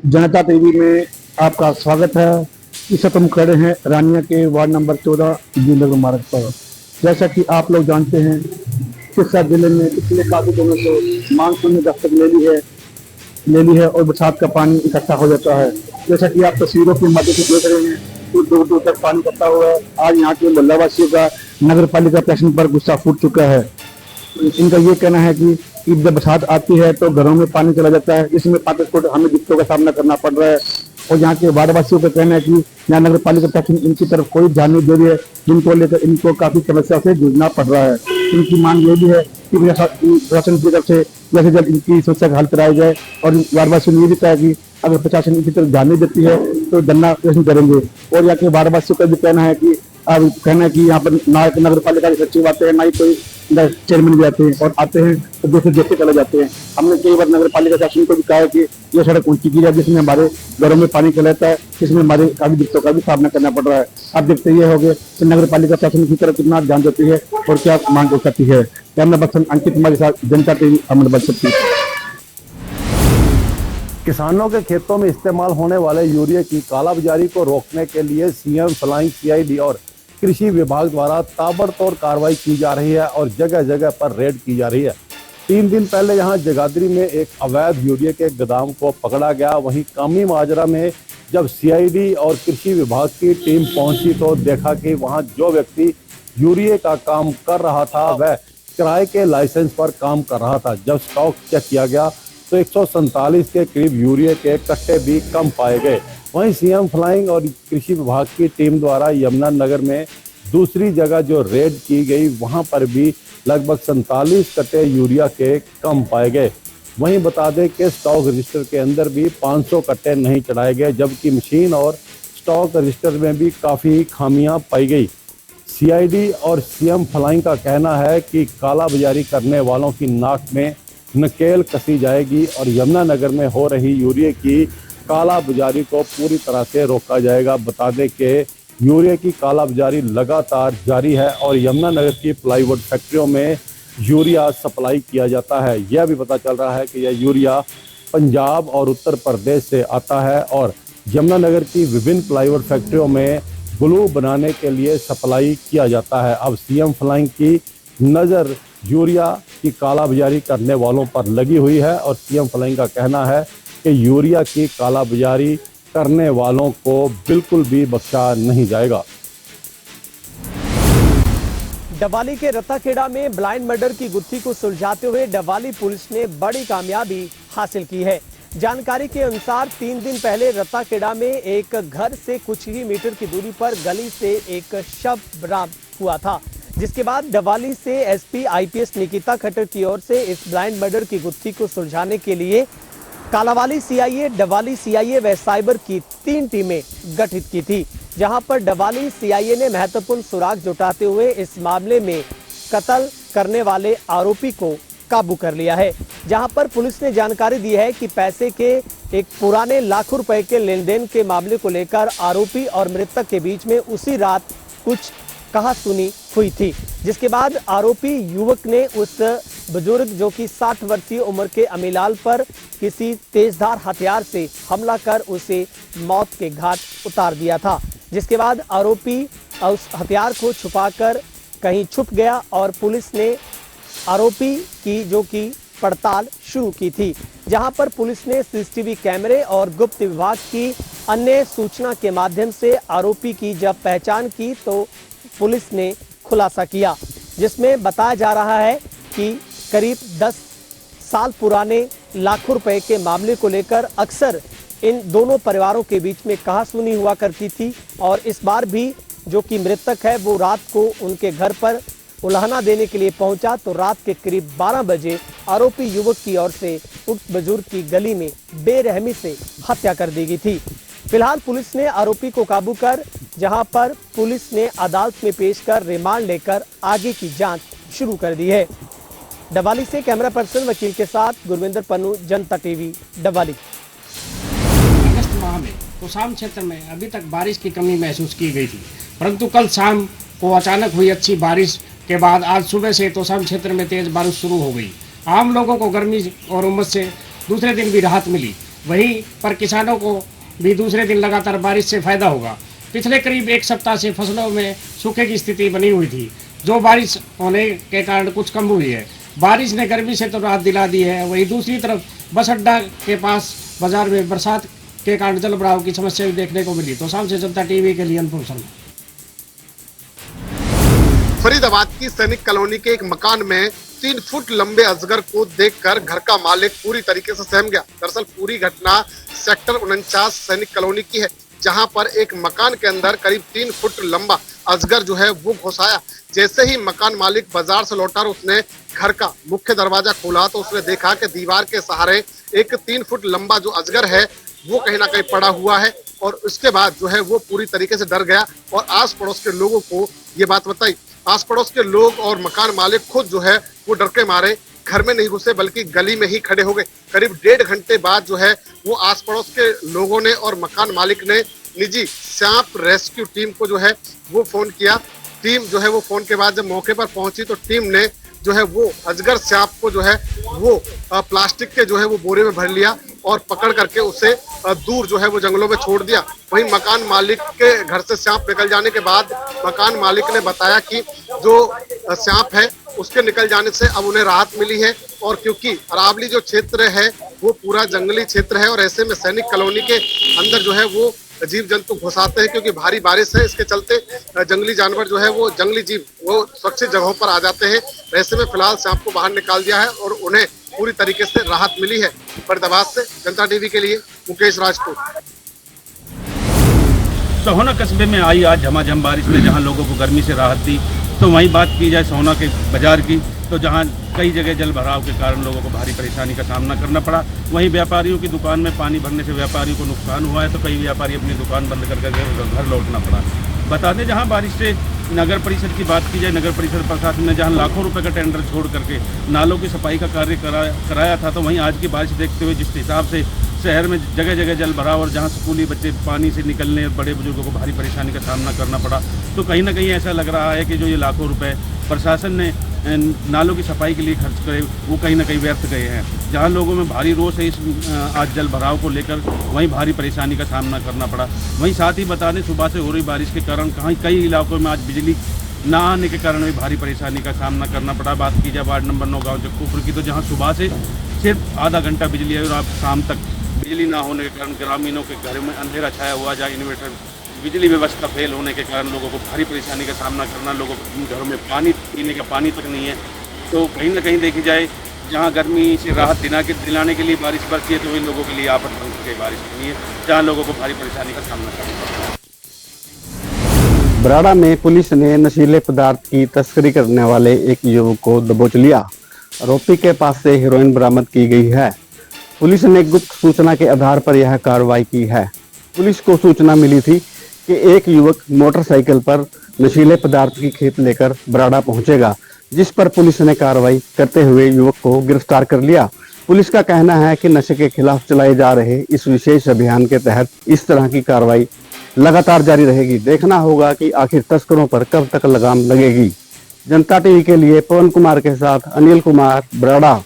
जनता TV में आपका स्वागत है। इस वक्त हम खड़े हैं रानिया के वार्ड नंबर 14 जिले मार्ग पर। जैसा कि आप लोग जानते हैं, सिरसा जिले में पिछले काफी दिनों से मानसून ने दस्तक ले ली है और बरसात का पानी इकट्ठा हो जाता है। जैसा कि आप तस्वीरों के माध्यम से देख रहे हैं कि दूर दूर तक पानी इकट्ठा हुआ है। आज यहाँ के मोहल्लावासियों का नगर पालिका प्रशासन पर गुस्सा फूट चुका है। इनका ये कहना है कि जब बरसात आती है तो घरों में पानी चला जाता है, इसमें 5 फुट हमें दिक्कतों का सामना करना पड़ रहा है। और यहाँ के वार्डवासियों का कहना है कि यहाँ नगर पालिका प्रशासन इनकी तरफ कोई ध्यान नहीं दे रही है, जिनको लेकर इनको काफी समस्या से जूझना पड़ रहा है। इनकी मांग ये भी है कि प्रशासन की तरफ से जैसे जल्द इनकी समस्या का हल कराया जाए। और वार्डवासियों ने ये भी कहा कि अगर प्रशासन इनकी तरफ ध्यान नहीं देती है तो धरना प्रदर्शन करेंगे। और यहाँ के वार्डवासियों का भी कहना है कि यहाँ पर ना नगर पालिका के सचिव आते हैं, ना ही कोई चेयरमैन भी आते हैं, और आते हैं तो जैसे देखते चले जाते हैं। हमने कई बार नगर पालिका शासन को भी कहा है कि ये सड़क ऊंची की जाए जिसमें हमारे घरों में पानी चला जाता है, जिसमें हमारे काफी दिक्कतों का भी सामना करना पड़ रहा है। अब देखते ये हो गए कि नगर पालिका शासन की तरफ कितना ध्यान देती है और क्या मांग हो सकती है। कैमरा पर्सन अंकित कुमार के साथ जनता टीवी अहमदाबाद से। किसानों के खेतों में इस्तेमाल होने वाले यूरिया की कालाबाजारी को रोकने के लिए सीएम फ्लाइंग सीआईडी और कृषि विभाग द्वारा ताबड़तोड़ कार्रवाई की जा रही है और जगह जगह पर रेड की जा रही है। 3 दिन पहले यहां जगाधरी में एक अवैध यूरिया के गोदाम को पकड़ा गया। वहीं कामी माजरा में जब सीआईडी और कृषि विभाग की टीम पहुंची तो देखा कि वहां जो व्यक्ति यूरिया का काम कर रहा था वह किराए के लाइसेंस पर काम कर रहा था। जब स्टॉक चेक किया गया तो 147 के करीब यूरिया के कट्टे भी कम पाए गए। वहीं सीएम फ्लाइंग और कृषि विभाग की टीम द्वारा यमुनानगर में दूसरी जगह जो रेड की गई वहां पर भी लगभग 47 कट्टे यूरिया के कम पाए गए। वहीं बता दें कि स्टॉक रजिस्टर के अंदर भी 500 कट्टे नहीं चढ़ाए गए, जबकि मशीन और स्टॉक रजिस्टर में भी काफ़ी खामियां पाई गई। सीआईडी और सीएम फ्लाइंग का कहना है कि कालाबाजारी करने वालों की नाक में नकेल कसी जाएगी और यमुनानगर में हो रही यूरिया की कालाबाजारी को पूरी तरह से रोका जाएगा। बता दें कि यूरिया की कालाबाजारी लगातार जारी है और यमुनानगर की प्लाईवुड फैक्ट्रियों में यूरिया सप्लाई किया जाता है। यह भी पता चल रहा है कि यह यूरिया पंजाब और उत्तर प्रदेश से आता है और यमुनानगर की विभिन्न प्लाईवुड फैक्ट्रियों में ग्लू बनाने के लिए सप्लाई किया जाता है। अब सीएम फ्लाइंग की नज़र यूरिया की कालाबाजारी करने वालों पर लगी हुई है और सीएम फ्लाइंग का कहना है कि यूरिया की कालाबाजारी करने वालों को बिल्कुल भी बख्शा नहीं जाएगा। डवाली के रत्ताखेड़ा में ब्लाइंड मर्डर की गुत्थी को सुलझाते हुए डवाली पुलिस ने बड़ी कामयाबी हासिल की है। जानकारी के अनुसार 3 दिन पहले रत्ताखेड़ा में एक घर से कुछ ही मीटर की दूरी पर गली से एक शव बरामद हुआ था, जिसके बाद डवाली से एसपी आईपीएस निकिता खट्टर की ओर से इस ब्लाइंड मर्डर की गुत्थी को सुलझाने के लिए कालावाली सीआईए, डवाली सीआईए व साइबर की 3 टीमें गठित की थी, जहां पर डवाली सीआईए ने महत्वपूर्ण सुराग जुटाते हुए इस मामले में कत्ल करने वाले आरोपी को काबू कर लिया है। जहां पर पुलिस ने जानकारी दी है कि पैसे के एक पुराने लाखों रुपए के लेन देन के मामले को लेकर आरोपी और मृतक के बीच में उसी रात कुछ कहासुनी हुई थी, जिसके बाद आरोपी युवक ने उस बुजुर्ग जो कि 60 वर्षीय उम्र के अमीलाल पर किसी तेजधार हथियार से हमला कर उसे मौत के घाट उतार दिया था, जिसके बाद आरोपी उस हथियार को छुपाकर कहीं छुप गया और पुलिस ने आरोपी की जो कि पड़ताल शुरू की थी, जहां पर पुलिस ने सीसीटीवी कैमरे और गुप्त विभाग की अन्य सूचना के माध्यम से आरोपी की जब पहचान की तो पुलिस ने खुलासा किया, जिसमें बताया जा रहा है कि करीब 10 साल पुराने लाखों रुपए के मामले को लेकर अक्सर इन दोनों परिवारों के बीच में कहासुनी हुआ करती थी और इस बार भी जो कि मृतक है वो रात को उनके घर पर उल्हाना देने के लिए पहुंचा तो रात के करीब 12 बजे आरोपी युवक की ओर से उक्त बुजुर्ग की गली में बेरहमी से हत्या कर दी गई थी। फिलहाल पुलिस ने आरोपी को काबू कर जहां पर पुलिस ने अदालत में पेश कर रिमांड लेकर आगे की जांच शुरू कर दी है। डवाली से कैमरा पर्सन वकील के साथ गुरविंदर पन्नू, जनता टीवी, डवाली। अगस्त माह में तोशाम क्षेत्र में अभी तक बारिश की कमी महसूस की गई थी, परंतु कल शाम को अचानक हुई अच्छी बारिश के बाद आज सुबह से तोशाम क्षेत्र में तेज बारिश शुरू हो गई। आम लोगों को गर्मी और उमस से दूसरे दिन भी राहत मिली। वहीं पर किसानों को भी दूसरे दिन लगातार बारिश से फायदा होगा। पिछले करीब एक सप्ताह से फसलों में सूखे की स्थिति बनी हुई थी, जो बारिश होने के कारण कुछ कम हुई है। बारिश ने गर्मी से तो राहत दिला दी है, वहीं दूसरी तरफ बस अड्डा के पास बाजार में बरसात के कारण जल भराव की समस्या भी देखने को मिली। तो शाम से जनता टीवी के लिए अनुपम शर्मा। फरीदाबाद की सैनिक कॉलोनी के एक मकान में 3 फुट लंबे अजगर को देखकर घर का मालिक पूरी तरीके से सहम गया। दरअसल पूरी घटना सेक्टर 49 सैनिक कॉलोनी की है, जहां पर एक मकान के अंदर करीब 3 फुट लंबा अजगर जो है वो घुस आया। जैसे ही मकान मालिक बाजार से लौटा और उसने घर का मुख्य दरवाजा खोला तो उसने देखा कि दीवार के सहारे एक 3 फुट लंबा जो अजगर है वो कहीं ना कहीं पड़ा हुआ है। और उसके बाद जो है वो पूरी तरीके से डर गया और आस पड़ोस के लोगों को ये बात बताई। आस पड़ोस के लोग और मकान मालिक खुद जो है वो डर के मारे घर में नहीं घुसे बल्कि गली में ही खड़े हो गए। करीब 1.5 घंटे बाद जो है वो आस पड़ोस के लोगों ने और मकान मालिक ने निजी सांप रेस्क्यू टीम को जो है वो फोन किया। टीम जो है वो फोन के बाद जब मौके पर पहुंची तो टीम ने जो है वो अजगर सांप को जो है वो प्लास्टिक के जो है वो बोरे में भर लिया और पकड़ करके उसे दूर जो है वो जंगलों में छोड़ दिया। वहीं मकान मालिक के घर से सांप निकल जाने के बाद मकान मालिक ने बताया कि जो सांप है उसके निकल जाने से अब उन्हें राहत मिली है। और क्योंकि अरावली जो क्षेत्र है वो पूरा जंगली क्षेत्र है और ऐसे में सैनिक कॉलोनी के अंदर जो है वो जीव जंतु घुस आते हैं, क्योंकि भारी बारिश है इसके चलते जंगली जानवर जो है वो जंगली जीव वो सुरक्षित जगहों पर आ जाते हैं। ऐसे में फिलहाल सांप को बाहर निकाल दिया है और उन्हें पूरी तरीके से राहत मिली है। फरीदाबाद से जनता टीवी के लिए मुकेश राजपूत। सोहना कस्बे में आई आज झमाझम बारिश ने जहां लोगों को गर्मी से राहत दी, तो वहीं बात की जाए सोहना के बाजार की तो जहां कई जगह जल भराव के कारण लोगों को भारी परेशानी का सामना करना पड़ा। वहीं व्यापारियों की दुकान में पानी भरने से व्यापारियों को नुकसान हुआ है, तो कई व्यापारी अपनी दुकान बंद कर घर लौटना पड़ा। बता दें जहां बारिश से नगर परिषद की बात की जाए, नगर परिषद प्रशासन ने जहां लाखों रुपए का टेंडर छोड़ करके नालों की सफाई का कार्य कराया था, तो वहीं आज की बारिश देखते हुए जिस हिसाब से शहर में जगह जगह जल भराव और जहां स्कूली बच्चे पानी से निकलने और बड़े बुजुर्गों को भारी परेशानी का सामना करना पड़ा, तो कहीं ना कहीं ऐसा लग रहा है कि जो ये लाखों रुपए प्रशासन ने नालों की सफाई के लिए खर्च करे वो कहीं ना कहीं व्यर्थ गए हैं। जहां लोगों में भारी रोष है इस आज जल भराव को लेकर, वहीं भारी परेशानी का सामना करना पड़ा। वहीं साथ ही बता दें सुबह से हो रही बारिश के कारण कई इलाकों में आज बिजली ना आने के कारण भी भारी परेशानी का सामना करना पड़ा। बात की जाए वार्ड नंबर 9 गाँव जक्कूपुर की, तो जहाँ सुबह से सिर्फ आधा घंटा बिजली आई और अब शाम तक बिजली ना होने के कारण ग्रामीणों के घरों में अंधेरा छाया हुआ, जहाँ इन्वर्टर बिजली व्यवस्था फेल होने के कारण लोगों को भारी परेशानी का सामना करना, लोगों को घरों में पानी पीने का पानी तक नहीं है। तो कहीं ना कहीं देखी जाए जहां गर्मी से राहत दिलाने के लिए बारिश बरसी है, तो इन लोगों के लिए आफत बन चुकी है बारिश नहीं है, जहां लोगों को भारी परेशानी का सामना करना पड़ता है। बराड़ा में पुलिस ने नशीले पदार्थ की तस्करी करने वाले एक युवक को दबोच लिया। आरोपी के पास से हेरोइन बरामद की गई है। पुलिस ने गुप्त सूचना के आधार पर यह कार्रवाई की है। पुलिस को सूचना मिली थी कि एक युवक मोटरसाइकिल पर नशीले पदार्थ की खेप लेकर बराड़ा पहुंचेगा, जिस पर पुलिस ने कार्रवाई करते हुए युवक को गिरफ्तार कर लिया। पुलिस का कहना है कि नशे के खिलाफ चलाए जा रहे इस विशेष अभियान के तहत इस तरह की कार्रवाई लगातार जारी रहेगी। देखना होगा कि आखिर तस्करों पर कब तक लगाम लगेगी। जनता टीवी के लिए पवन कुमार के साथ अनिल कुमार, बराड़ा।